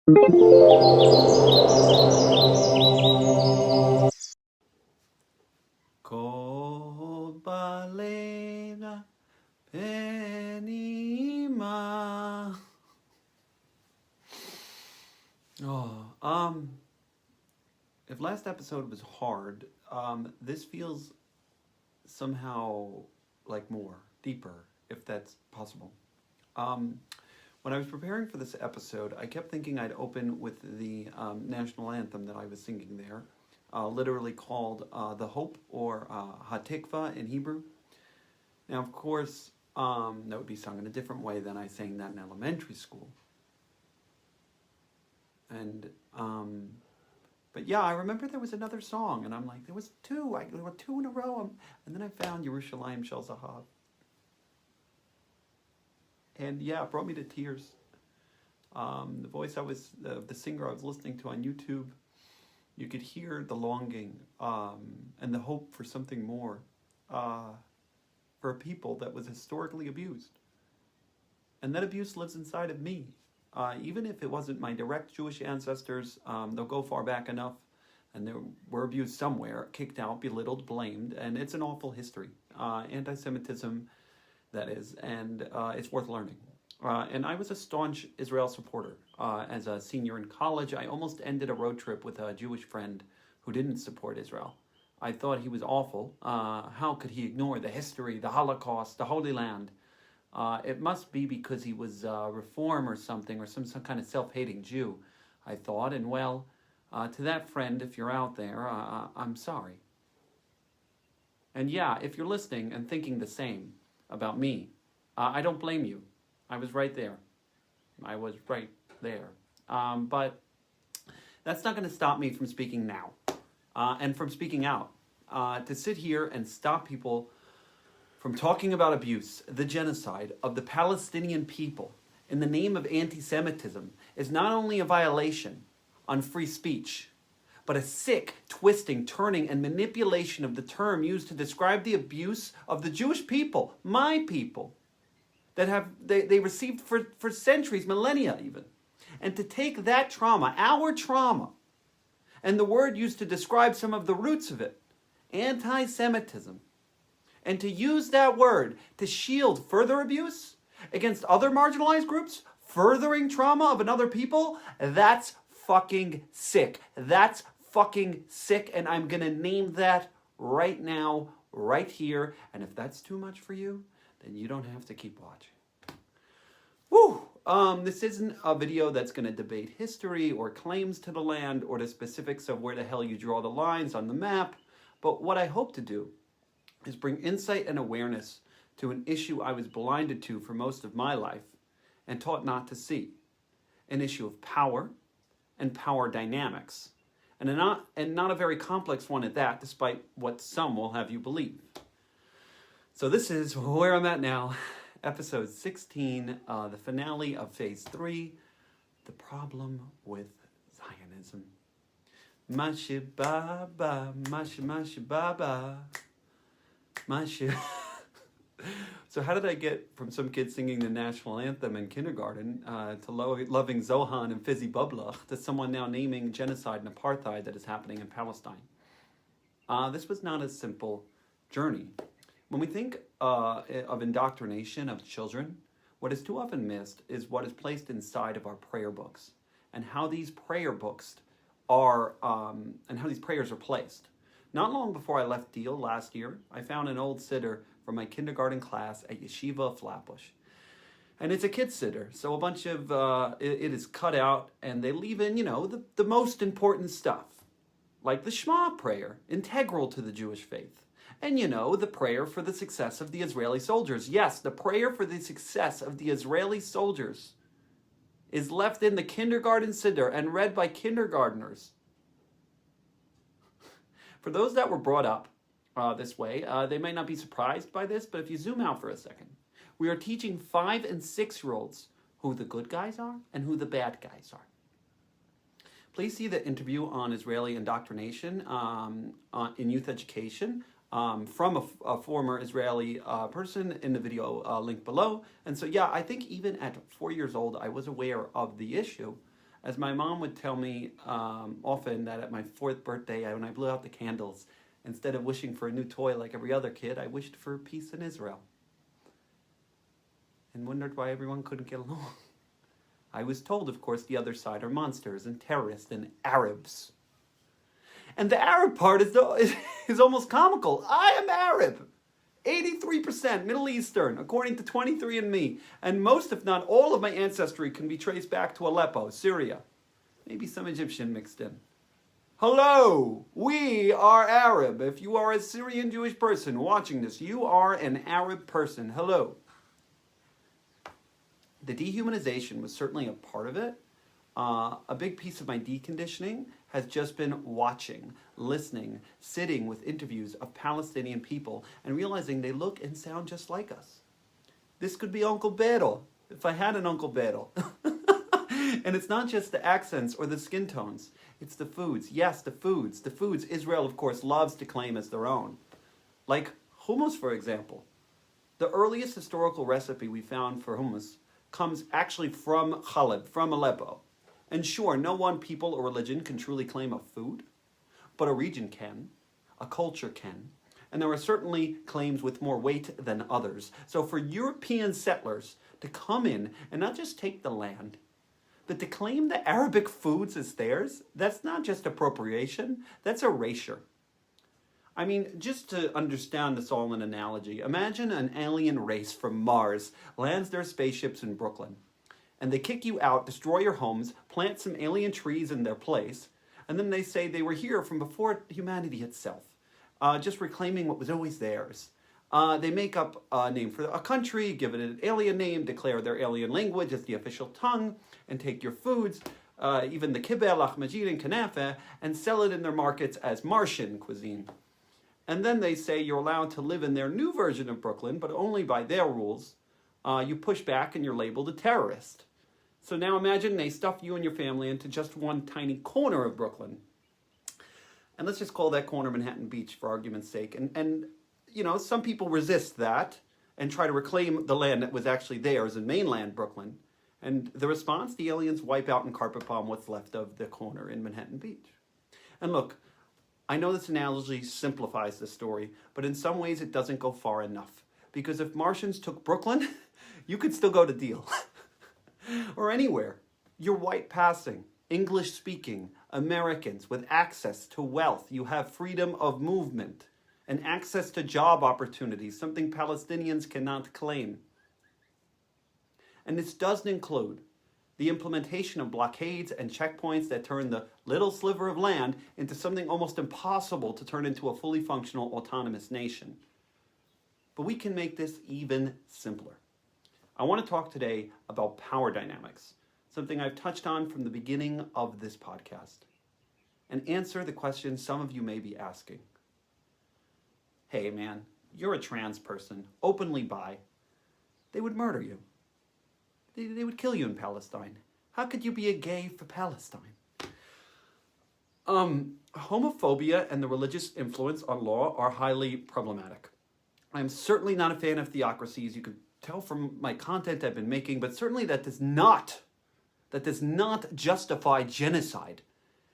Cold balena penima. If last episode was hard, this feels somehow like more, deeper, if that's possible. Um, when I was preparing for this episode, I kept thinking I'd open with the national anthem that I was singing there, literally called The Hope, or Hatikva in Hebrew. Now, of course, that would be sung in a different way than I sang that in elementary school. And, but yeah, I remember there was another song, and I'm like, there were two in a row, and then I found Yerushalayim Shel Zahav. And yeah, it brought me to tears. The singer I was listening to on YouTube, you could hear the longing and the hope for something more, for a people that was historically abused. And that abuse lives inside of me. Even if it wasn't my direct Jewish ancestors, they'll go far back enough, and they were abused somewhere, kicked out, belittled, blamed, and it's an awful history. Anti-Semitism, that is, and it's worth learning. And I was a staunch Israel supporter. As a senior in college, I almost ended a road trip with a Jewish friend who didn't support Israel. I thought he was awful. How could he ignore the history, the Holocaust, the Holy Land? It must be because he was Reform or something, or some kind of self-hating Jew, I thought. And well, to that friend, if you're out there, I'm sorry. And yeah, if you're listening and thinking the same about me, I don't blame you. I was right there. But that's not going to stop me from speaking now and from speaking out. To sit here and stop people from talking about abuse, the genocide of the Palestinian people in the name of anti-Semitism is not only a violation on free speech, but a sick twisting, turning, and manipulation of the term used to describe the abuse of the Jewish people, my people, that they received for centuries, millennia even. And to take that trauma, our trauma, and the word used to describe some of the roots of it, anti-Semitism, and to use that word to shield further abuse against other marginalized groups, furthering trauma of another people, that's fucking sick. That's fucking sick, and I'm gonna name that right now, right here. And if that's too much for you, then you don't have to keep watching. Woo! This isn't a video that's going to debate history or claims to the land or the specifics of where the hell you draw the lines on the map, but what I hope to do is bring insight and awareness to an issue I was blinded to for most of my life and taught not to see. An issue of power and power dynamics, and not a very complex one at that, despite what some will have you believe. So this is where I'm at now. Episode 16, the finale of Phase 3, the problem with Zionism. Mashi Baba, Mashi Baba, Mashi. So how did I get from some kids singing the national anthem in kindergarten to loving Zohan and Fizzy Bublach to someone now naming genocide and apartheid that is happening in Palestine? This was not a simple journey. When we think of indoctrination of children, what is too often missed is what is placed inside of our prayer books and how these prayer books are, and how these prayers are placed. Not long before I left Deal last year, I found an old siddur from my kindergarten class at Yeshiva Flatbush. And it's a kid's siddur, so a bunch of, it is cut out, and they leave in, the most important stuff, like the Shema prayer, integral to the Jewish faith. And the prayer for the success of the Israeli soldiers. Yes, the prayer for the success of the Israeli soldiers is left in the kindergarten siddur and read by kindergartners. For those that were brought up this way, they might not be surprised by this, but if you zoom out for a second, we are teaching 5- and 6-year-olds who the good guys are and who the bad guys are. Please see the interview on Israeli indoctrination in youth education from a former Israeli person in the video link below. And so, yeah, I think even at 4 years old, I was aware of the issue. As my mom would tell me often, that at my 4th birthday, when I blew out the candles, instead of wishing for a new toy like every other kid, I wished for peace in Israel. And wondered why everyone couldn't get along. I was told, of course, the other side are monsters and terrorists and Arabs. And the Arab part is almost comical. I am Arab. 83% Middle Eastern, according to 23andMe. And most, if not all, of my ancestry can be traced back to Aleppo, Syria. Maybe some Egyptian mixed in. Hello, we are Arab. If you are a Syrian Jewish person watching this, you are an Arab person. Hello. The dehumanization was certainly a part of it. A big piece of my deconditioning has just been watching, listening, sitting with interviews of Palestinian people and realizing they look and sound just like us. This could be Uncle Beto, if I had an Uncle Beto. And it's not just the accents or the skin tones. It's the foods. Yes, the foods. The foods Israel, of course, loves to claim as their own. Like hummus, for example. The earliest historical recipe we found for hummus comes actually from Khalid, from Aleppo. And sure, no one people or religion can truly claim a food, but a region can, a culture can, and there are certainly claims with more weight than others. So for European settlers to come in and not just take the land, but to claim the Arabic foods as theirs, that's not just appropriation, that's erasure. I mean, just to understand this all in analogy, imagine an alien race from Mars lands their spaceships in Brooklyn. And they kick you out, destroy your homes, plant some alien trees in their place, and then they say they were here from before humanity itself, just reclaiming what was always theirs. They make up a name for a country, give it an alien name, declare their alien language as the official tongue, and take your foods, even the kibbeh, lahmacun, and kanafa, and sell it in their markets as Martian cuisine. And then they say you're allowed to live in their new version of Brooklyn, but only by their rules. You push back and you're labeled a terrorist. So now imagine they stuff you and your family into just one tiny corner of Brooklyn. And let's just call that corner Manhattan Beach for argument's sake. And you know, some people resist that and try to reclaim the land that was actually theirs in mainland Brooklyn. And the response, the aliens wipe out and carpet bomb what's left of the corner in Manhattan Beach. And look, I know this analogy simplifies the story, but in some ways it doesn't go far enough. Because if Martians took Brooklyn, you could still go to Deal. Or anywhere. You're white passing, English speaking, Americans with access to wealth. You have freedom of movement and access to job opportunities, something Palestinians cannot claim. And this doesn't include the implementation of blockades and checkpoints that turn the little sliver of land into something almost impossible to turn into a fully functional autonomous nation. But we can make this even simpler. I want to talk today about power dynamics, something I've touched on from the beginning of this podcast, and answer the question some of you may be asking. Hey man, you're a trans person, openly bi. They would murder you. They would kill you in Palestine. How could you be a gay for Palestine? Homophobia and the religious influence on law are highly problematic. I'm certainly not a fan of theocracies. You can tell from my content I've been making, but certainly that does not justify genocide.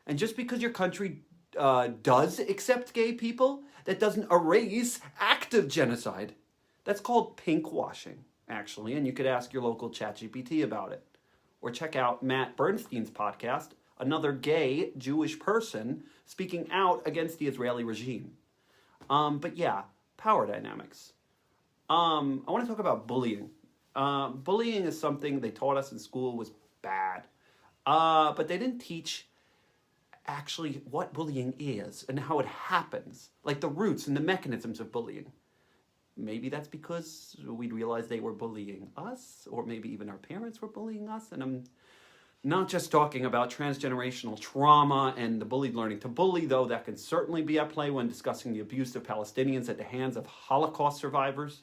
And just because your country does accept gay people, that doesn't erase active genocide. That's called pinkwashing, actually, and you could ask your local ChatGPT about it. Or check out Matt Bernstein's podcast, another gay Jewish person speaking out against the Israeli regime. But yeah, power dynamics. I want to talk about bullying. Bullying is something they taught us in school was bad. But they didn't teach actually what bullying is and how it happens, like the roots and the mechanisms of bullying. Maybe that's because we'd realize they were bullying us, or maybe even our parents were bullying us. And I'm not just talking about transgenerational trauma and the bullied learning to bully, though that can certainly be at play when discussing the abuse of Palestinians at the hands of Holocaust survivors.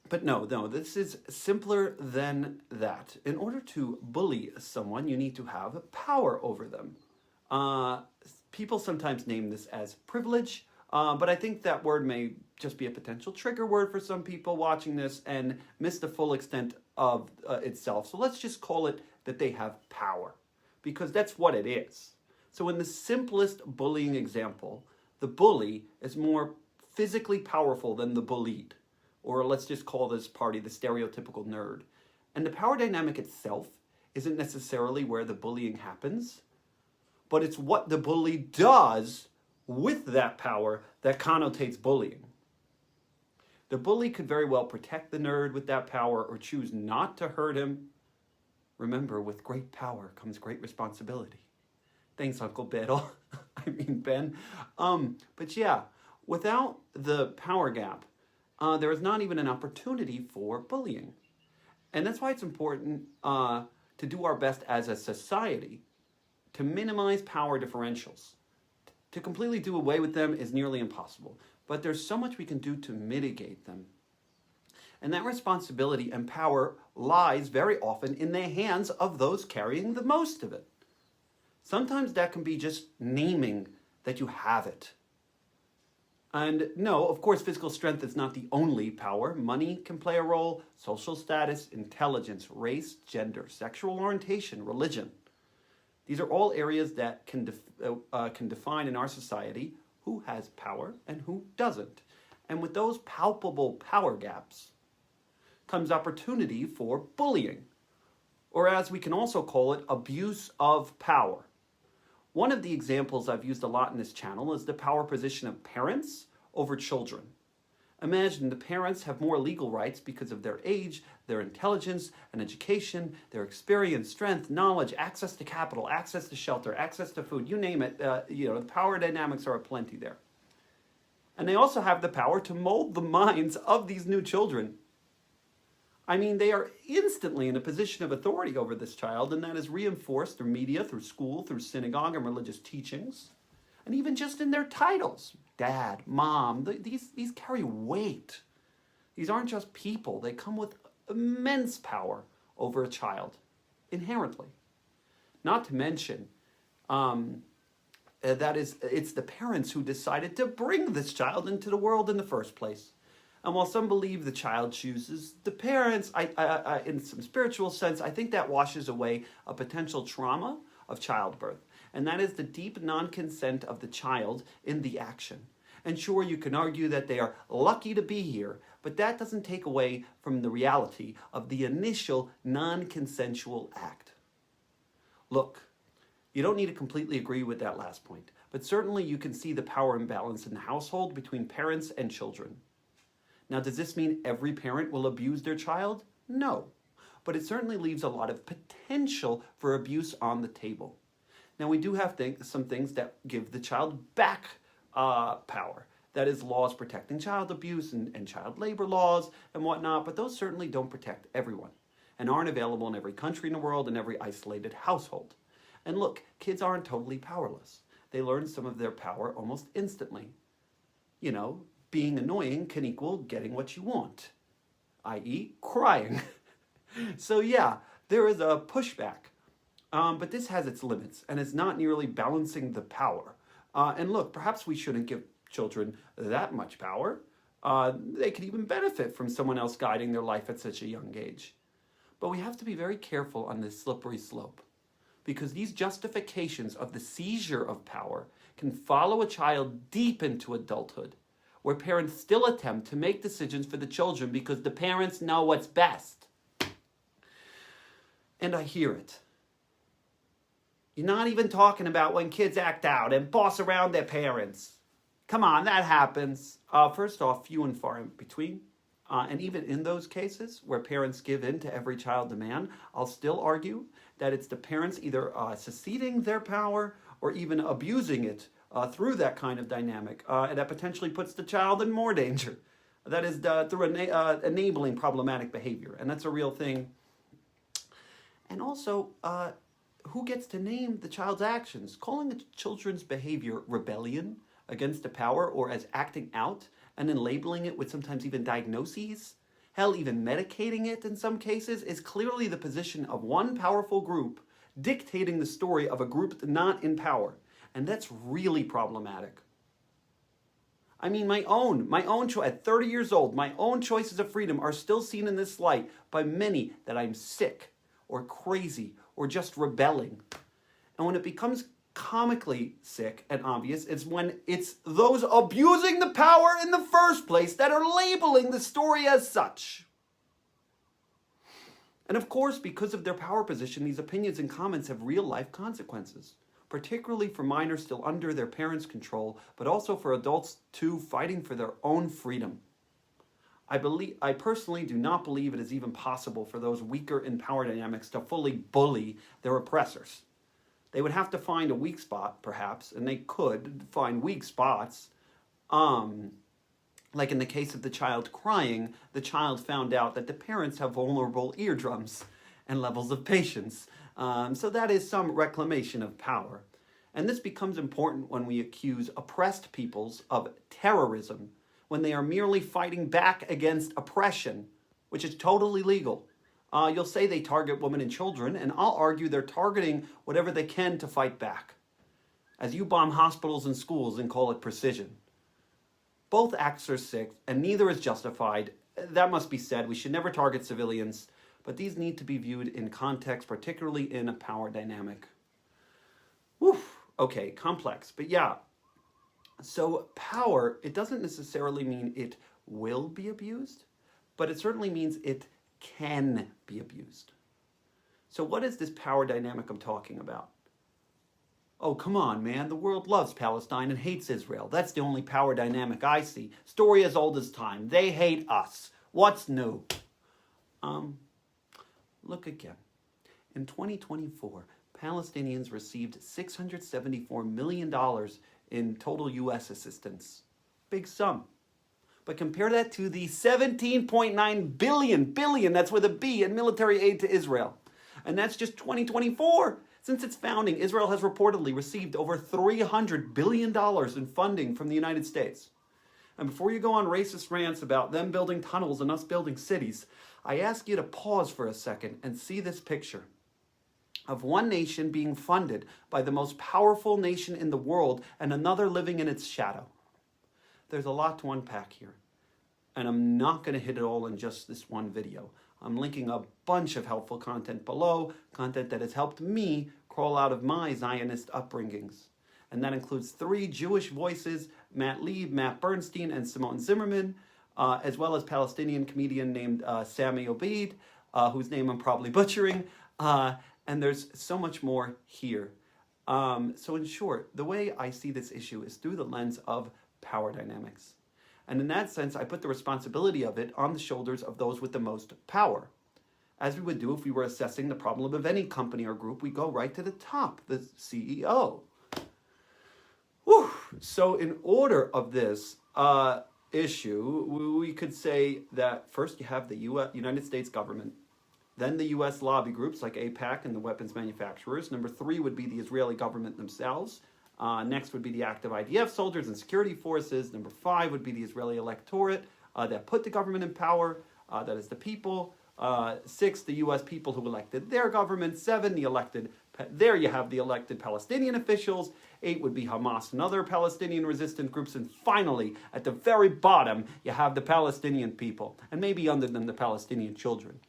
But no, this is simpler than that. In order to bully someone, you need to have power over them. People sometimes name this as privilege, but I think that word may just be a potential trigger word for some people watching this and miss the full extent of itself. So let's just call it that they have power, because that's what it is. So in the simplest bullying example, the bully is more physically powerful than the bullied, or let's just call this party the stereotypical nerd. And the power dynamic itself isn't necessarily where the bullying happens, but it's what the bully does with that power that connotates bullying. The bully could very well protect the nerd with that power or choose not to hurt him. Remember, with great power comes great responsibility. Thanks, Uncle Biddle. Ben. But yeah, without the power gap, there is not even an opportunity for bullying. And that's why it's important to do our best as a society to minimize power differentials. To completely do away with them is nearly impossible, but there's so much we can do to mitigate them. And that responsibility and power lies very often in the hands of those carrying the most of it. Sometimes that can be just naming that you have it. And no, of course, physical strength is not the only power. Money can play a role, social status, intelligence, race, gender, sexual orientation, religion. These are all areas that can define in our society who has power and who doesn't. And with those palpable power gaps comes opportunity for bullying, or as we can also call it, abuse of power. One of the examples I've used a lot in this channel is the power position of parents over children. Imagine the parents have more legal rights because of their age, their intelligence and education, their experience, strength, knowledge, access to capital, access to shelter, access to food, you name it. The power dynamics are aplenty there. And they also have the power to mold the minds of these new children. I mean, they are instantly in a position of authority over this child, and that is reinforced through media, through school, through synagogue and religious teachings, and even just in their titles. Dad, mom, these carry weight. These aren't just people. They come with immense power over a child, inherently. Not to mention, it's the parents who decided to bring this child into the world in the first place. And while some believe the child chooses the parents, in some spiritual sense, I think that washes away a potential trauma of childbirth. And that is the deep non-consent of the child in the action. And sure, you can argue that they are lucky to be here, but that doesn't take away from the reality of the initial non-consensual act. Look, you don't need to completely agree with that last point, but certainly you can see the power imbalance in the household between parents and children. Now, does this mean every parent will abuse their child? No, but it certainly leaves a lot of potential for abuse on the table. Now, we do have some things that give the child back power. That is laws protecting child abuse and child labor laws and whatnot, but those certainly don't protect everyone and aren't available in every country in the world and every isolated household. And look, kids aren't totally powerless. They learn some of their power almost instantly. Being annoying can equal getting what you want, i.e. crying. So yeah, there is a pushback, but this has its limits and is not nearly balancing the power. And look, perhaps we shouldn't give children that much power. They could even benefit from someone else guiding their life at such a young age. But we have to be very careful on this slippery slope, because these justifications of the seizure of power can follow a child deep into adulthood, where parents still attempt to make decisions for the children because the parents know what's best. And I hear it. You're not even talking about when kids act out and boss around their parents. Come on, that happens. First off, few and far in between. And even in those cases where parents give in to every child demand, I'll still argue that it's the parents either seceding their power or even abusing it through that kind of dynamic, and that potentially puts the child in more danger. That is through enabling problematic behavior, and that's a real thing. And also, who gets to name the child's actions? Calling the children's behavior rebellion against the power or as acting out, and then labeling it with sometimes even diagnoses, hell, even medicating it in some cases, is clearly the position of one powerful group dictating the story of a group not in power. And that's really problematic. I mean, my own choice, at 30 years old, my own choices of freedom are still seen in this light by many that I'm sick or crazy or just rebelling. And when it becomes comically sick and obvious, it's when it's those abusing the power in the first place that are labeling the story as such. And of course, because of their power position, these opinions and comments have real-life consequences, particularly for minors still under their parents' control, but also for adults too fighting for their own freedom. I personally do not believe it is even possible for those weaker in power dynamics to fully bully their oppressors. They would have to find a weak spot, perhaps, and they could find weak spots. Like in the case of the child crying, the child found out that the parents have vulnerable eardrums and levels of patience. So that is some reclamation of power. And this becomes important when we accuse oppressed peoples of terrorism, when they are merely fighting back against oppression, which is totally legal. You'll say they target women and children, and I'll argue they're targeting whatever they can to fight back, as you bomb hospitals and schools and call it precision. Both acts are sick, and neither is justified. That must be said. We should never target civilians, but these need to be viewed in context, particularly in a power dynamic. Woof. Okay, complex, but yeah. So power, it doesn't necessarily mean it will be abused, but it certainly means it can be abused. So what is this power dynamic I'm talking about? Oh, come on, man. The world loves Palestine and hates Israel. That's the only power dynamic I see. Story as old as time. They hate us. What's new? Look again. In 2024, Palestinians received $674 million in total U.S. assistance. Big sum. But compare that to the 17.9 billion, that's with a B, in military aid to Israel. And that's just 2024. Since its founding, Israel has reportedly received over $300 billion in funding from the United States. And before you go on racist rants about them building tunnels and us building cities, I ask you to pause for a second and see this picture of one nation being funded by the most powerful nation in the world and another living in its shadow. There's a lot to unpack here, and I'm not going to hit it all in just this one video. I'm linking a bunch of helpful content below, content that has helped me crawl out of my Zionist upbringings. And that includes 3 Jewish voices, Matt Lieb, Matt Bernstein, and Simone Zimmerman, as well as Palestinian comedian named Sami Obeid, whose name I'm probably butchering, and there's so much more here. So in short, the way I see this issue is through the lens of power dynamics. And in that sense, I put the responsibility of it on the shoulders of those with the most power. As we would do if we were assessing the problem of any company or group, we go right to the top, the CEO. Whew. So in order of this issue, we could say that first you have the United States government, then the U.S. lobby groups like AIPAC and the weapons manufacturers. Number 3 would be the Israeli government themselves. Next would be the active IDF soldiers and security forces. Number 5 would be the Israeli electorate that put the government in power, that is the people. 6, the U.S. people who elected their government. 7, the elected, there you have the elected Palestinian officials. 8 would be Hamas and other Palestinian resistant groups. And finally, at the very bottom, you have the Palestinian people, and maybe under them the Palestinian children.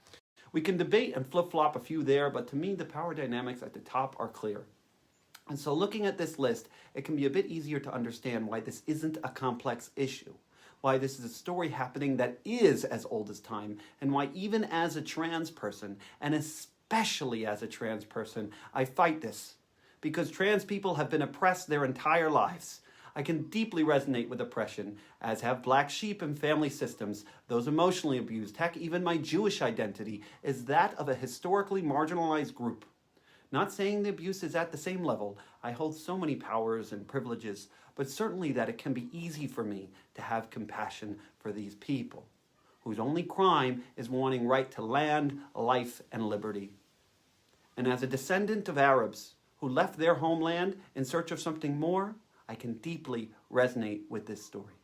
We can debate and flip-flop a few there, but to me, the power dynamics at the top are clear. And so looking at this list, it can be a bit easier to understand why this isn't a complex issue, why this is a story happening that is as old as time, and why even as a trans person, and especially as a trans person, I fight this. Because trans people have been oppressed their entire lives. I can deeply resonate with oppression, as have black sheep and family systems, those emotionally abused. Heck, even my Jewish identity is that of a historically marginalized group. Not saying the abuse is at the same level. I hold so many powers and privileges, but certainly that it can be easy for me to have compassion for these people, whose only crime is wanting right to land, life, and liberty. And as a descendant of Arabs who left their homeland in search of something more, I can deeply resonate with this story.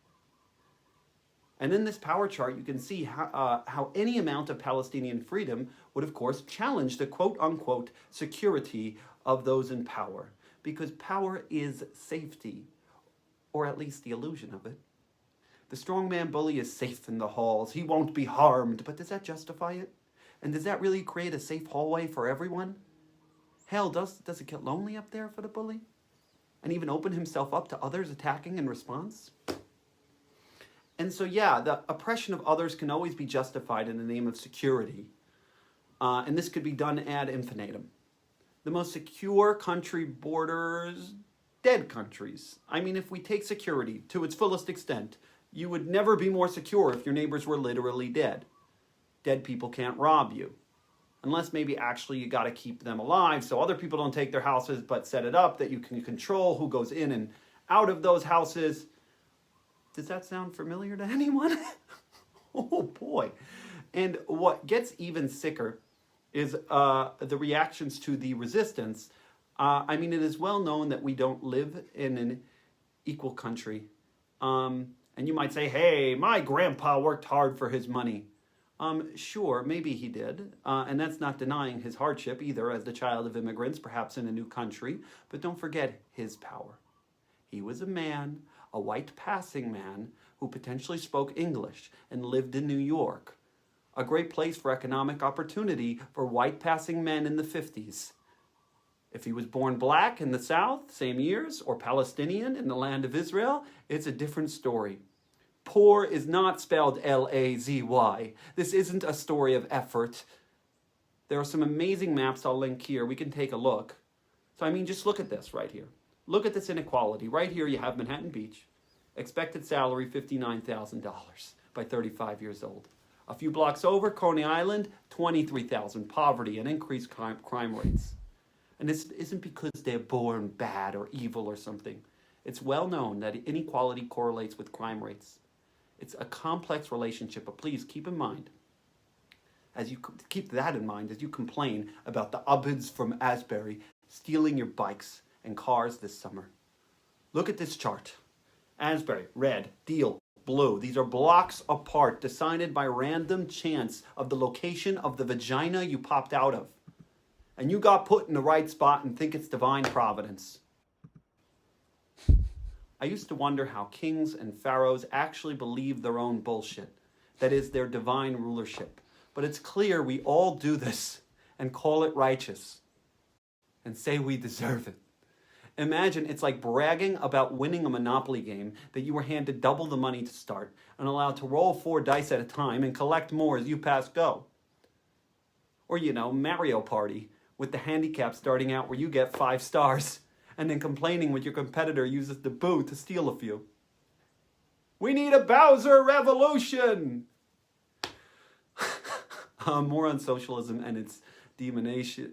And in this power chart, you can see how any amount of Palestinian freedom would, of course, challenge the quote-unquote security of those in power. Because power is safety, or at least the illusion of it. The strongman bully is safe in the halls. He won't be harmed. But does that justify it? And does that really create a safe hallway for everyone? Hell, does it get lonely up there for the bully? And even open himself up to others attacking in response? And so, yeah, the oppression of others can always be justified in the name of security. And this could be done ad infinitum. The most secure country borders dead countries. I mean, if we take security to its fullest extent, you would never be more secure if your neighbors were literally dead. Dead people can't rob you. Unless maybe actually you got to keep them alive so other people don't take their houses, but set it up that you can control who goes in and out of those houses. Does that sound familiar to anyone? Oh boy. And what gets even sicker is the reactions to the resistance. I mean, it is well known that we don't live in an equal country. And you might say, hey, my grandpa worked hard for his money. Sure, maybe he did. And that's not denying his hardship either as the child of immigrants, perhaps in a new country. But don't forget his power. He was a man, a white passing man, who potentially spoke English and lived in New York. A great place for economic opportunity for white passing men in the 50s. If he was born black in the South, same years, or Palestinian in the land of Israel, it's a different story. Poor is not spelled L-A-Z-Y. This isn't a story of effort. There are some amazing maps I'll link here. We can take a look. So, I mean, just look at this right here. Look at this inequality. Right here you have Manhattan Beach. Expected salary, $59,000 by 35 years old. A few blocks over, Coney Island, $23,000. Poverty and increased crime rates. And this isn't because they're born bad or evil or something. It's well known that inequality correlates with crime rates. It's a complex relationship, but please keep in mind, as you keep that in mind as you complain about the Abids from Asbury stealing your bikes and cars this summer. Look at this chart. Asbury, red, Deal, blue. These are blocks apart, decided by random chance of the location of the vagina you popped out of. And you got put in the right spot and think it's divine providence. I used to wonder how kings and pharaohs actually believe their own bullshit. That is, their divine rulership. But it's clear we all do this and call it righteous and say we deserve it. Imagine it's like bragging about winning a Monopoly game that you were handed double the money to start and allowed to roll 4 dice at a time and collect more as you pass go. Or, Mario Party with the handicap starting out where you get 5 stars and then complaining when your competitor uses the boo to steal a few. We need a Bowser revolution! More on socialism and its demonation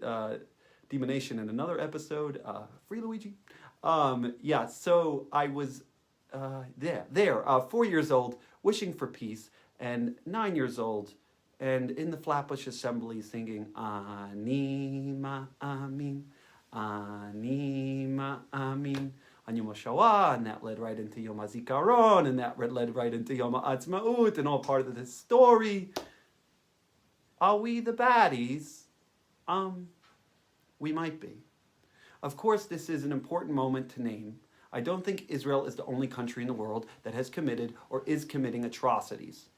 in another episode. Free Luigi. So I was there, 4 years old, wishing for peace, and 9 years old, and in the Flatbush Assembly singing Anima Amin, Anima Amin, on Yom HaShoah, and that led right into Yom HaZikaron, and that led right into Yom HaAtzmaut, and all part of this story. Are we the baddies? We might be. Of course, this is an important moment to name. I don't think Israel is the only country in the world that has committed or is committing atrocities.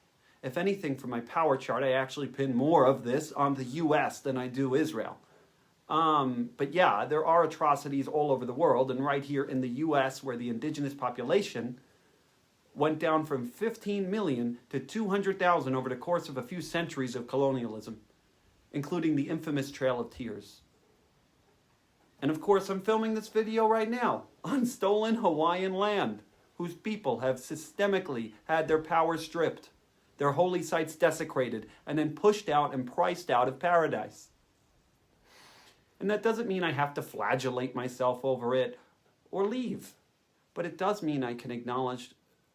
If anything, for my power chart, I actually pin more of this on the U.S. than I do Israel. But yeah, there are atrocities all over the world, and right here in the U.S., where the indigenous population went down from 15 million to 200,000 over the course of a few centuries of colonialism, including the infamous Trail of Tears. And of course, I'm filming this video right now on stolen Hawaiian land, whose people have systemically had their power stripped, their holy sites desecrated, and then pushed out and priced out of paradise. And that doesn't mean I have to flagellate myself over it or leave, but it does mean I can acknowledge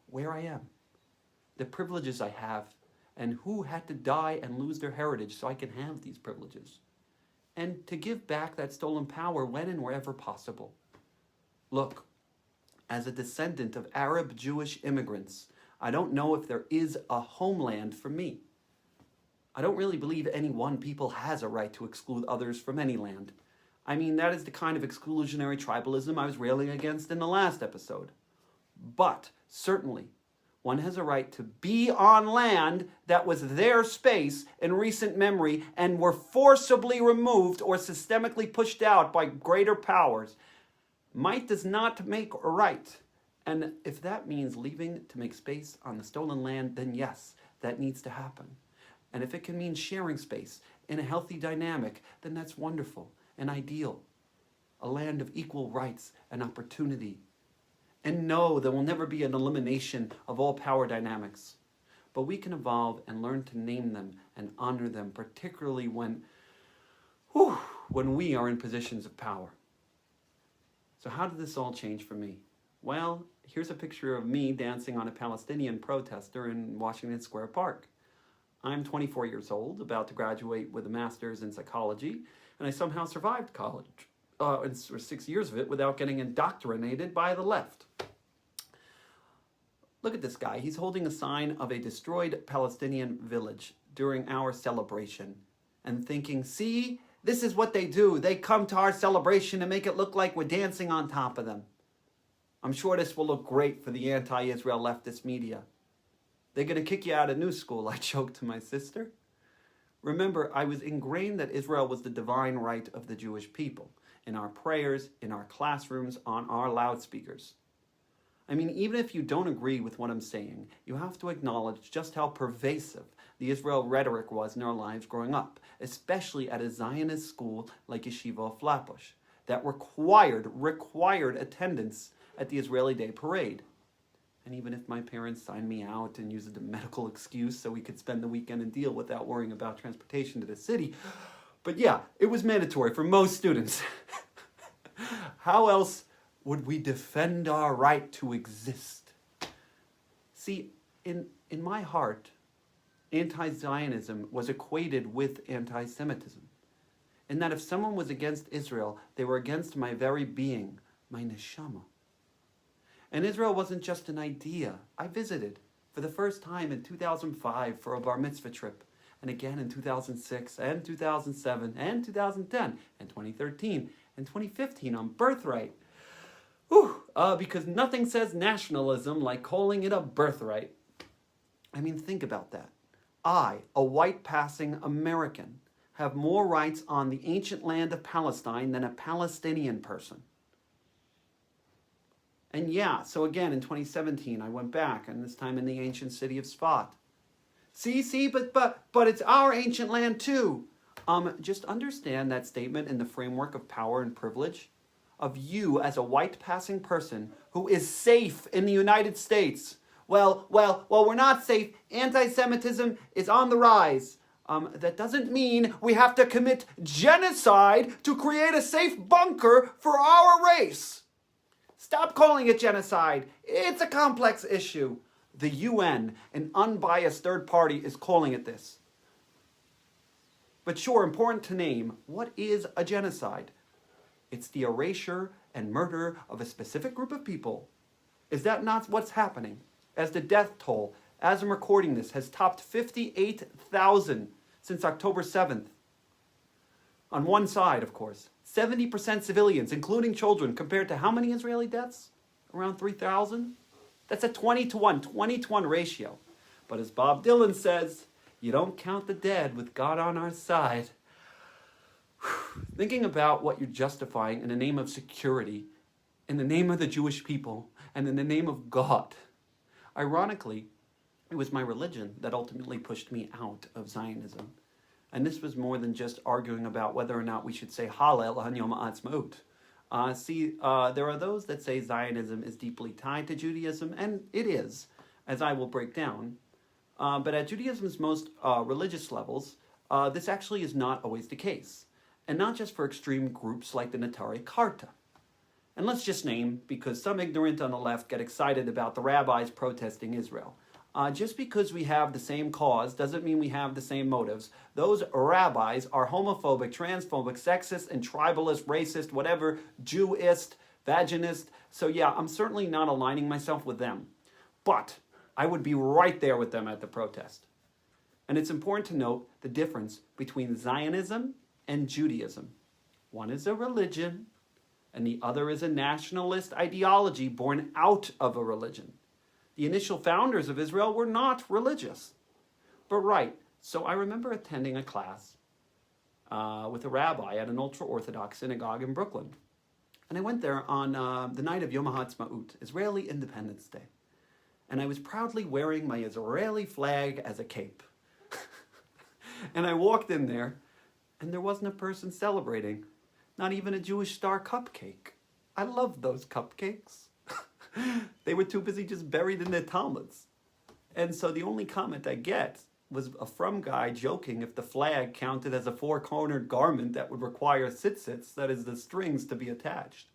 where I am, the privileges I have, and who had to die and lose their heritage so I can have these privileges. And to give back that stolen power when and wherever possible. Look, as a descendant of Arab Jewish immigrants, I don't know if there is a homeland for me. I don't really believe any one people has a right to exclude others from any land. I mean, that is the kind of exclusionary tribalism I was railing against in the last episode. But, certainly, One has a right to be on land that was their space in recent memory and were forcibly removed or systemically pushed out by greater powers. Might does not make a right. And if that means leaving to make space on the stolen land, then yes, that needs to happen. And if it can mean sharing space in a healthy dynamic, then that's wonderful and ideal. A land of equal rights and opportunity. And no, there will never be an elimination of all power dynamics. But we can evolve and learn to name them and honor them, particularly when we are in positions of power. So how did this all change for me? Well, here's a picture of me dancing on a Palestinian protester in Washington Square Park. I'm 24 years old, about to graduate with a master's in psychology, and I somehow survived college, or 6 years of it, without getting indoctrinated by the left. Look at this guy. He's holding a sign of a destroyed Palestinian village during our celebration and thinking, see, this is what they do. They come to our celebration and make it look like we're dancing on top of them. I'm sure this will look great for the anti-Israel leftist media. They're going to kick you out of new school, I joked to my sister. Remember, I was ingrained that Israel was the divine right of the Jewish people, in our prayers, in our classrooms, on our loudspeakers. I mean, even if you don't agree with what I'm saying, you have to acknowledge just how pervasive the Israel rhetoric was in our lives growing up, especially at a Zionist school like Yeshiva Flatbush, that required attendance at the Israeli Day Parade. And even if my parents signed me out and used a medical excuse so we could spend the weekend and deal without worrying about transportation to the city, but yeah, it was mandatory for most students. How else would we defend our right to exist? See, in my heart, anti-Zionism was equated with anti-Semitism. In that if someone was against Israel, they were against my very being, my neshama. And Israel wasn't just an idea. I visited for the first time in 2005 for a bar mitzvah trip, and again in 2006 and 2007 and 2010 and 2013 and 2015 on birthright. Because nothing says nationalism like calling it a birthright. I mean, think about that. I, a white passing American, have more rights on the ancient land of Palestine than a Palestinian person. And yeah, so again, in 2017, I went back, and this time in the ancient city of Sfat. See, but it's our ancient land too. Just understand that statement in the framework of power and privilege of you as a white passing person who is safe in the United States. Well, we're not safe. Anti-Semitism is on the rise. That doesn't mean we have to commit genocide to create a safe bunker for our race. Stop calling it genocide. It's a complex issue. The UN, an unbiased third party, is calling it this. But sure, important to name, what is a genocide? It's the erasure and murder of a specific group of people. Is that not what's happening? As the death toll, as I'm recording this, has topped 58,000 since October 7th. On one side, of course, 70% civilians, including children, compared to how many Israeli deaths? Around 3,000? That's a 20-to-1 ratio. But as Bob Dylan says, you don't count the dead with God on our side. Thinking about what you're justifying in the name of security, in the name of the Jewish people, and in the name of God. Ironically, it was my religion that ultimately pushed me out of Zionism. And this was more than just arguing about whether or not we should say Hallel on Yom Ha'atzmaut. There are those that say Zionism is deeply tied to Judaism, and it is, as I will break down. But at Judaism's most religious levels, this actually is not always the case. And not just for extreme groups like the Neturei Karta. And let's just name, because some ignorant on the left get excited about the rabbis protesting Israel. Just because we have the same cause doesn't mean we have the same motives. Those rabbis are homophobic, transphobic, sexist, and tribalist, racist, whatever, Jewist, vaginist. So yeah, I'm certainly not aligning myself with them. But I would be right there with them at the protest. And it's important to note the difference between Zionism and Judaism. One is a religion, and the other is a nationalist ideology born out of a religion. The initial founders of Israel were not religious. But right, so I remember attending a class with a rabbi at an ultra-Orthodox synagogue in Brooklyn. And I went there on the night of Yom HaAtzmaut, Israeli Independence Day. And I was proudly wearing my Israeli flag as a cape. And I walked in there, and there wasn't a person celebrating, not even a Jewish star cupcake. I loved those cupcakes. They were too busy just buried in their Talmuds. And so the only comment I get was a frum guy joking if the flag counted as a four-cornered garment that would require tzitzits, that is, the strings, to be attached.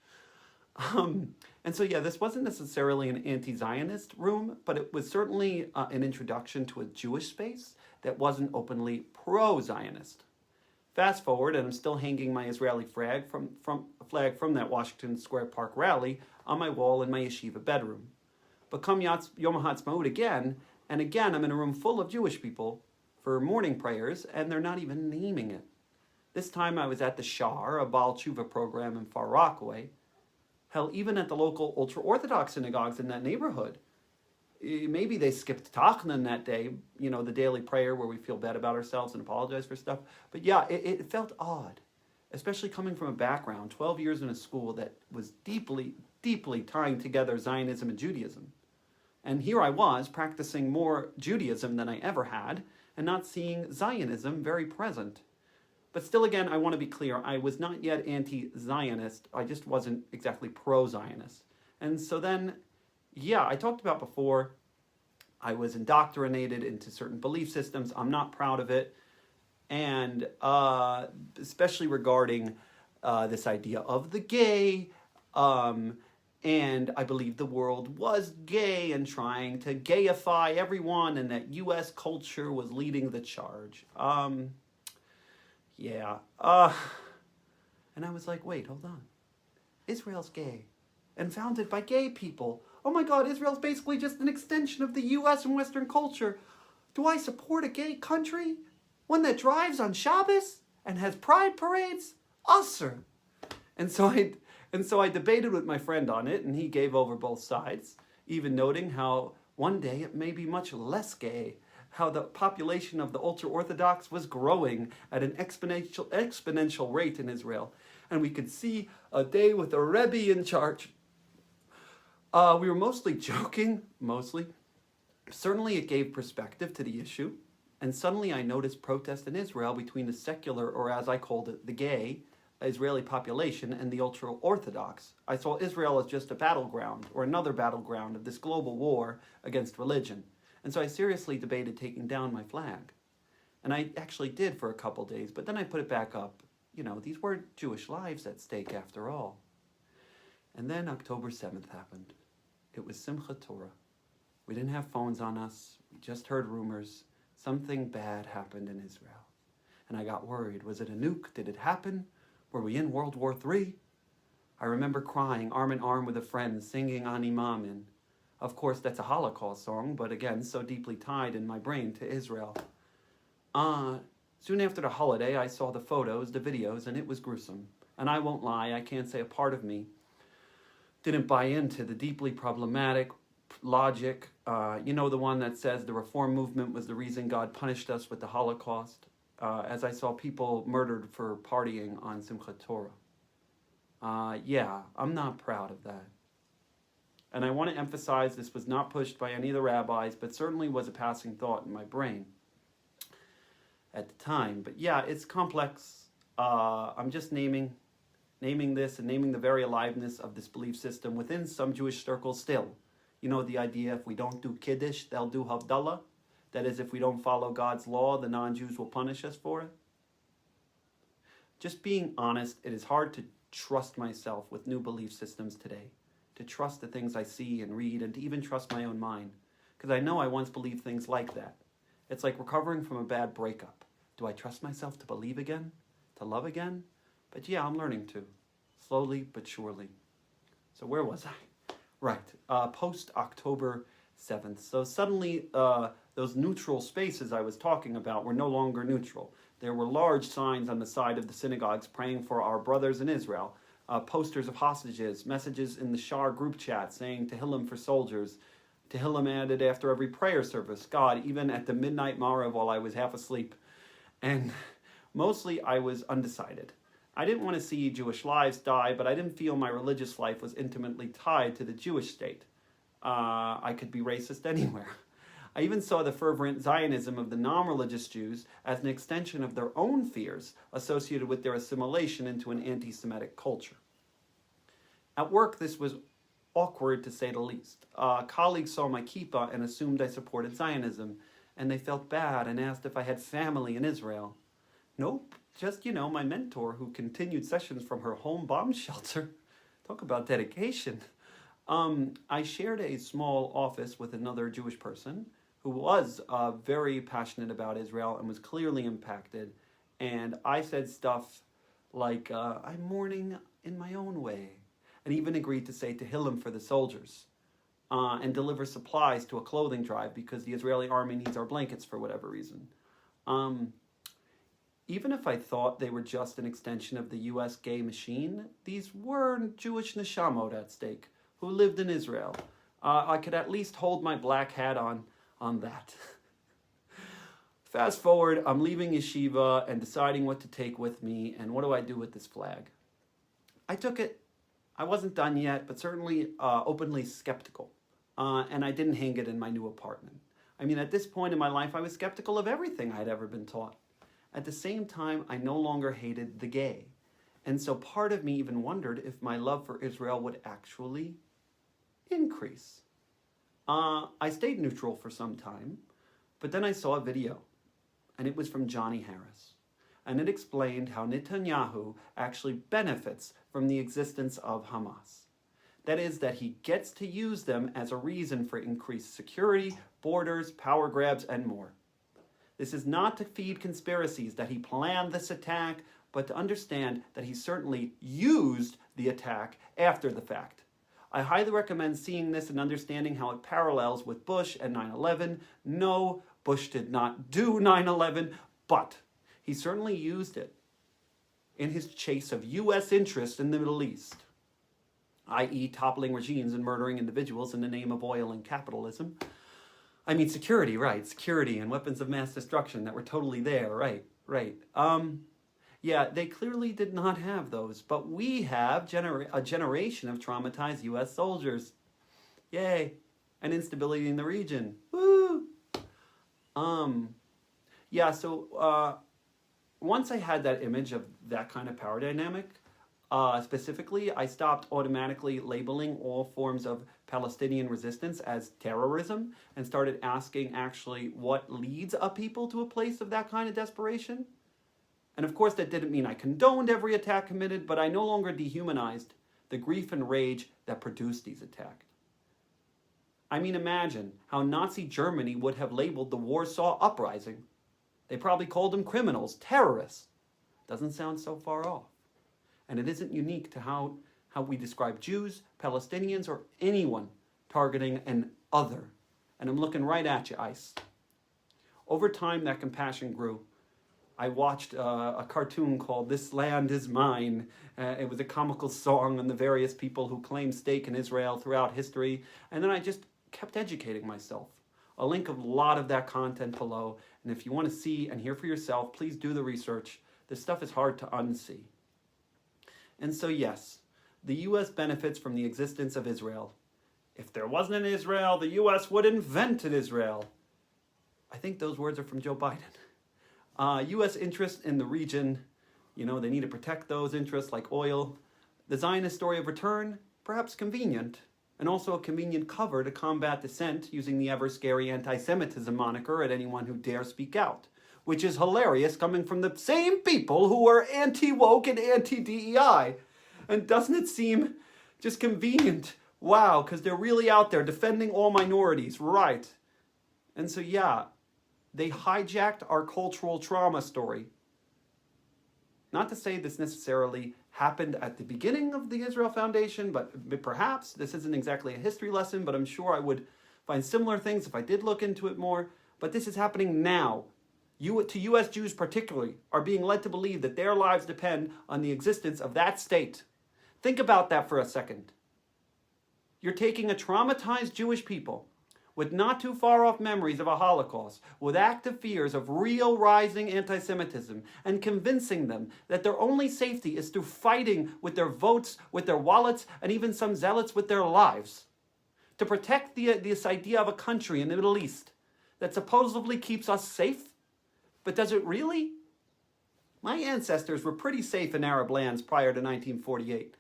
And so, yeah, this wasn't necessarily an anti-Zionist room, but it was certainly an introduction to a Jewish space that wasn't openly pro-Zionist. Fast forward, and I'm still hanging my Israeli flag from that Washington Square Park rally on my wall in my yeshiva bedroom. But come Yom HaAtzmaut again, and again I'm in a room full of Jewish people for morning prayers, and they're not even naming it. This time I was at the Shar, a Baal Tshuva program in Far Rockaway. Hell, even at the local ultra-Orthodox synagogues in that neighborhood. Maybe they skipped Tachnan that day, you know, the daily prayer where we feel bad about ourselves and apologize for stuff. But yeah, it felt odd, especially coming from a background, 12 years in a school that was deeply, deeply tying together Zionism and Judaism. And here I was practicing more Judaism than I ever had, and not seeing Zionism very present. But still, again, I want to be clear, I was not yet anti-Zionist, I just wasn't exactly pro-Zionist. And so then, yeah, I talked about before, I was indoctrinated into certain belief systems. I'm not proud of it. And especially regarding this idea of the gay. And I believe the world was gay and trying to gayify everyone, and that U.S. culture was leading the charge. Yeah. And I was like, wait, hold on. Israel's gay and founded by gay people. Oh my God, Israel's basically just an extension of the U.S. and Western culture. Do I support a gay country? One that drives on Shabbos and has pride parades? Usser. And so I debated with my friend on it, and he gave over both sides, even noting how one day it may be much less gay, how the population of the ultra-Orthodox was growing at an exponential rate in Israel. And we could see a day with a Rebbe in charge. We were mostly joking, Certainly it gave perspective to the issue. And suddenly I noticed protest in Israel between the secular, or as I called it, the gay, Israeli population and the ultra-Orthodox. I saw Israel as just a battleground, or another battleground of this global war against religion. And so I seriously debated taking down my flag. And I actually did for a couple days, but then I put it back up. You know, these were Jewish lives at stake after all. And then October 7th happened. It was Simchat Torah. We didn't have phones on us. We just heard rumors. Something bad happened in Israel. And I got worried. Was it a nuke? Did it happen? Were we in World War III? I remember crying arm in arm with a friend, singing Ani Maamin. Of course, that's a Holocaust song, but again, so deeply tied in my brain to Israel. Soon after the holiday, I saw the photos, the videos, and it was gruesome. And I won't lie, I can't say a part of me didn't buy into the deeply problematic logic. You know, the one that says the Reform movement was the reason God punished us with the Holocaust. As I saw people murdered for partying on Simchat Torah. Yeah, I'm not proud of that. And I want to emphasize this was not pushed by any of the rabbis, but certainly was a passing thought in my brain at the time. But yeah, it's complex. I'm just naming this and naming the very aliveness of this belief system within some Jewish circles still. You know, the idea if we don't do Kiddush, they'll do Havdalah. That is, if we don't follow God's law, the non-Jews will punish us for it. Just being honest, it is hard to trust myself with new belief systems today. To trust the things I see and read, and to even trust my own mind. Because I know I once believed things like that. It's like recovering from a bad breakup. Do I trust myself to believe again? To love again? But yeah, I'm learning to. Slowly but surely. So where was I? Right. Post-October 7th. So suddenly, those neutral spaces I was talking about were no longer neutral. There were large signs on the side of the synagogues praying for our brothers in Israel. Posters of hostages, messages in the Shar group chat saying Tehillim for soldiers, Tehillim added after every prayer service, God, even at the midnight Marav while I was half asleep. And mostly I was undecided. I didn't want to see Jewish lives die, but I didn't feel my religious life was intimately tied to the Jewish state. I could be racist anywhere. I even saw the fervent Zionism of the non-religious Jews as an extension of their own fears associated with their assimilation into an anti-Semitic culture. At work, this was awkward to say the least. Colleagues saw my kippah and assumed I supported Zionism, and they felt bad and asked if I had family in Israel. Nope, just, my mentor who continued sessions from her home bomb shelter. Talk about dedication. I shared a small office with another Jewish person who was very passionate about Israel and was clearly impacted. And I said stuff like, I'm mourning in my own way. And even agreed to say Tehillim for the soldiers and deliver supplies to a clothing drive because the Israeli army needs our blankets for whatever reason. Even if I thought they were just an extension of the U.S. gay machine, these were Jewish neshamot at stake who lived in Israel. I could at least hold my black hat on that. Fast forward, I'm leaving yeshiva and deciding what to take with me, and what do I do with this flag? I took it. I wasn't done yet, but certainly openly skeptical, and I didn't hang it in my new apartment. I mean, at this point in my life, I was skeptical of everything I'd ever been taught. At the same time, I no longer hated the gay, and so part of me even wondered if my love for Israel would actually increase. I stayed neutral for some time, but then I saw a video, and it was from Johnny Harris, and it explained how Netanyahu actually benefits from the existence of Hamas. That is, that he gets to use them as a reason for increased security, borders, power grabs, and more. This is not to feed conspiracies that he planned this attack, but to understand that he certainly used the attack after the fact. I highly recommend seeing this and understanding how it parallels with Bush and 9/11. No, Bush did not do 9/11, but he certainly used it in his chase of U.S. interests in the Middle East, i.e. toppling regimes and murdering individuals in the name of oil and capitalism. I mean, security, right? Security and weapons of mass destruction that were totally there, right? Yeah, they clearly did not have those, but we have a generation of traumatized U.S. soldiers. Yay. And instability in the region. Woo! Yeah, so once I had that image of that kind of power dynamic, specifically, I stopped automatically labeling all forms of Palestinian resistance as terrorism and started asking actually what leads a people to a place of that kind of desperation. And of course, that didn't mean I condoned every attack committed, but I no longer dehumanized the grief and rage that produced these attacks. I mean, imagine how Nazi Germany would have labeled the Warsaw Uprising. They probably called them criminals, terrorists. Doesn't sound so far off. And it isn't unique to how we describe Jews, Palestinians, or anyone targeting an other. And I'm looking right at you, ICE. Over time, that compassion grew. I watched a cartoon called This Land Is Mine. It was a comical song on the various people who claim stake in Israel throughout history. And then I just kept educating myself. I'll link a lot of that content below. And if you want to see and hear for yourself, please do the research. This stuff is hard to unsee. And so yes, the U.S. benefits from the existence of Israel. If there wasn't an Israel, the U.S. would invent an Israel. I think those words are from Joe Biden. U.S. interest in the region, they need to protect those interests like oil. The Zionist story of return, perhaps convenient, and also a convenient cover to combat dissent using the ever-scary anti-Semitism moniker at anyone who dare speak out, which is hilarious coming from the same people who are anti-woke and anti-DEI. And doesn't it seem just convenient? Wow, because they're really out there defending all minorities, right? And so yeah, they hijacked our cultural trauma story. Not to say this necessarily happened at the beginning of the Israel Foundation, but perhaps this isn't exactly a history lesson, but I'm sure I would find similar things if I did look into it more. But this is happening now. To U.S. Jews particularly, are being led to believe that their lives depend on the existence of that state. Think about that for a second. You're taking a traumatized Jewish people with not too far off memories of a Holocaust, with active fears of real rising anti-Semitism, and convincing them that their only safety is through fighting with their votes, with their wallets, and even some zealots with their lives, to protect this idea of a country in the Middle East that supposedly keeps us safe? But does it really? My ancestors were pretty safe in Arab lands prior to 1948.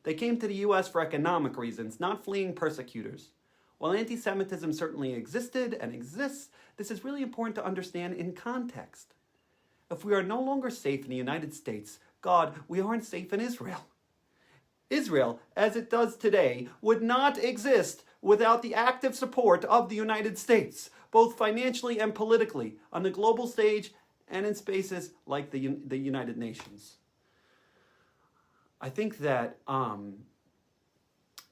They came to the U.S. for economic reasons, not fleeing persecutors. While anti-Semitism certainly existed and exists, this is really important to understand in context. If we are no longer safe in the United States, God, we aren't safe in Israel. Israel, as it does today, would not exist without the active support of the United States, both financially and politically, on the global stage and in spaces like the United Nations. I think that,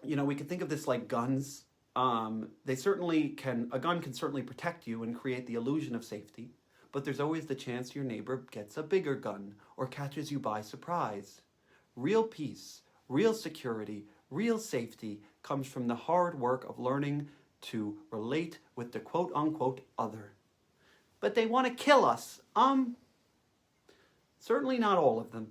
we can think of this like guns. A gun can certainly protect you and create the illusion of safety, but there's always the chance your neighbor gets a bigger gun or catches you by surprise. Real peace, real security, real safety comes from the hard work of learning to relate with the quote-unquote other. But they want to kill us. Certainly not all of them.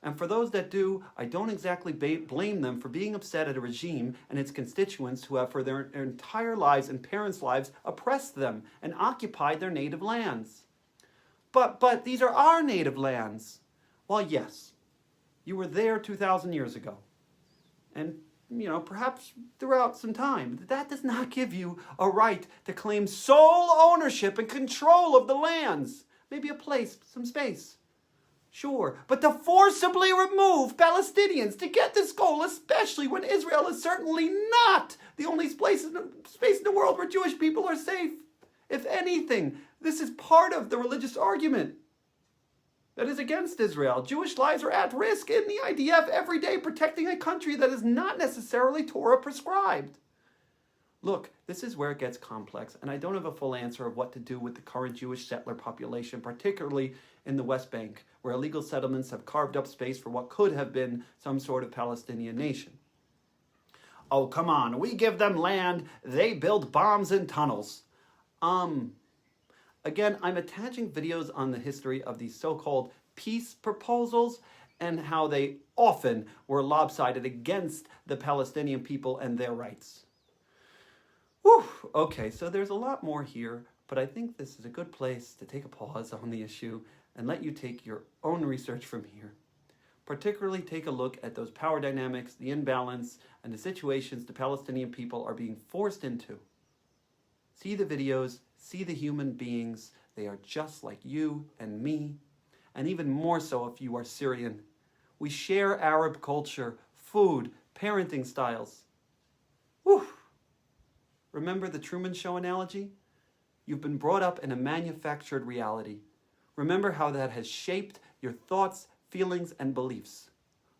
And for those that do, I don't exactly blame them for being upset at a regime and its constituents who have for their entire lives and parents' lives oppressed them and occupied their native lands. But these are our native lands. Well, yes, you were there 2,000 years ago. And, perhaps throughout some time. That does not give you a right to claim sole ownership and control of the lands. Maybe a place, some space. Sure, but to forcibly remove Palestinians to get this goal, especially when Israel is certainly not the only space in the world where Jewish people are safe. If anything, this is part of the religious argument that is against Israel. Jewish lives are at risk in the IDF every day protecting a country that is not necessarily Torah prescribed. Look, this is where it gets complex, and I don't have a full answer of what to do with the current Jewish settler population, particularly in the West Bank, where illegal settlements have carved up space for what could have been some sort of Palestinian nation. Oh, come on, we give them land, they build bombs and tunnels. Again, I'm attaching videos on the history of these so-called peace proposals and how they often were lopsided against the Palestinian people and their rights. Whew, okay, so there's a lot more here, but I think this is a good place to take a pause on the issue and let you take your own research from here. Particularly take a look at those power dynamics, the imbalance, and the situations the Palestinian people are being forced into. See the videos, see the human beings. They are just like you and me, and even more so if you are Syrian. We share Arab culture, food, parenting styles. Whew. Remember the Truman Show analogy? You've been brought up in a manufactured reality. Remember how that has shaped your thoughts, feelings, and beliefs.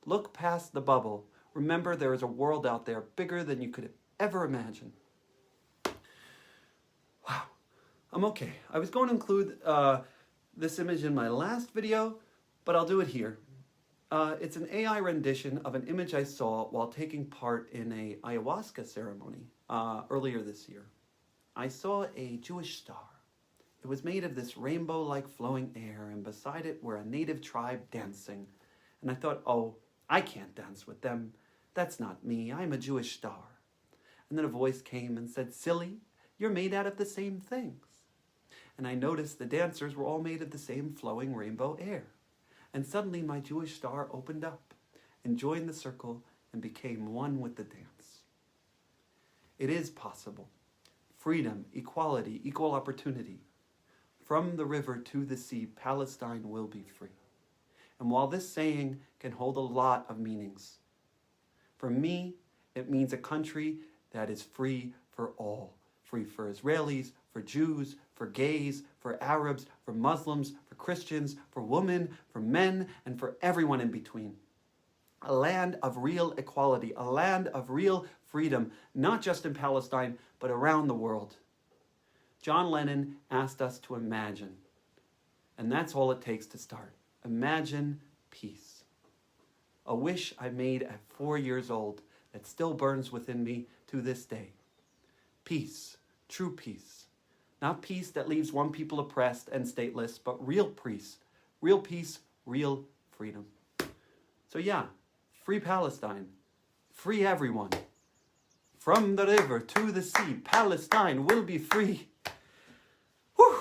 Look past the bubble. Remember there is a world out there bigger than you could ever imagine. Wow, I'm okay. I was going to include this image in my last video, but I'll do it here. It's an AI rendition of an image I saw while taking part in a ayahuasca ceremony earlier this year. I saw a Jewish star. It was made of this rainbow-like flowing air, and beside it were a native tribe dancing. And I thought, oh, I can't dance with them. That's not me. I'm a Jewish star. And then a voice came and said, silly, you're made out of the same things. And I noticed the dancers were all made of the same flowing rainbow air. And suddenly my Jewish star opened up and joined the circle and became one with the dance. It is possible. Freedom, equality, equal opportunity. From the river to the sea, Palestine will be free. And while this saying can hold a lot of meanings, for me, it means a country that is free for all. Free for Israelis, for Jews, for gays, for Arabs, for Muslims, for Christians, for women, for men, and for everyone in between. A land of real equality, a land of real freedom, not just in Palestine, but around the world. John Lennon asked us to imagine, and that's all it takes to start. Imagine peace. A wish I made at 4 years old that still burns within me to this day. Peace True peace. Not peace that leaves one people oppressed and stateless, but real peace. Real peace, real freedom. So yeah, free Palestine. Free everyone. From the river to the sea, Palestine will be free. Whew.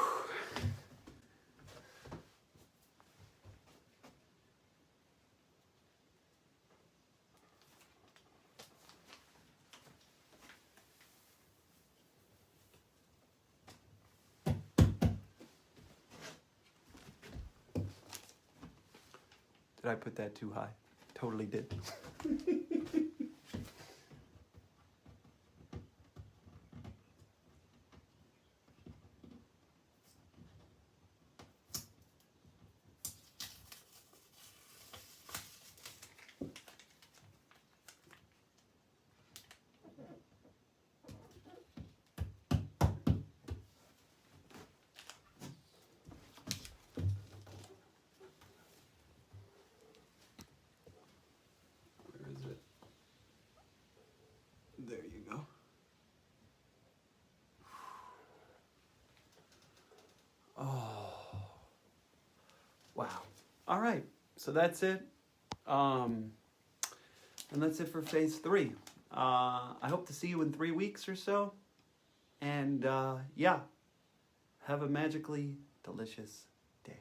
Did I put that too high? Totally did. Where is it? There you go. Oh, wow. All right. So that's it. And that's it for phase 3. I hope to see you in 3 weeks or so. And yeah, have a magically delicious day.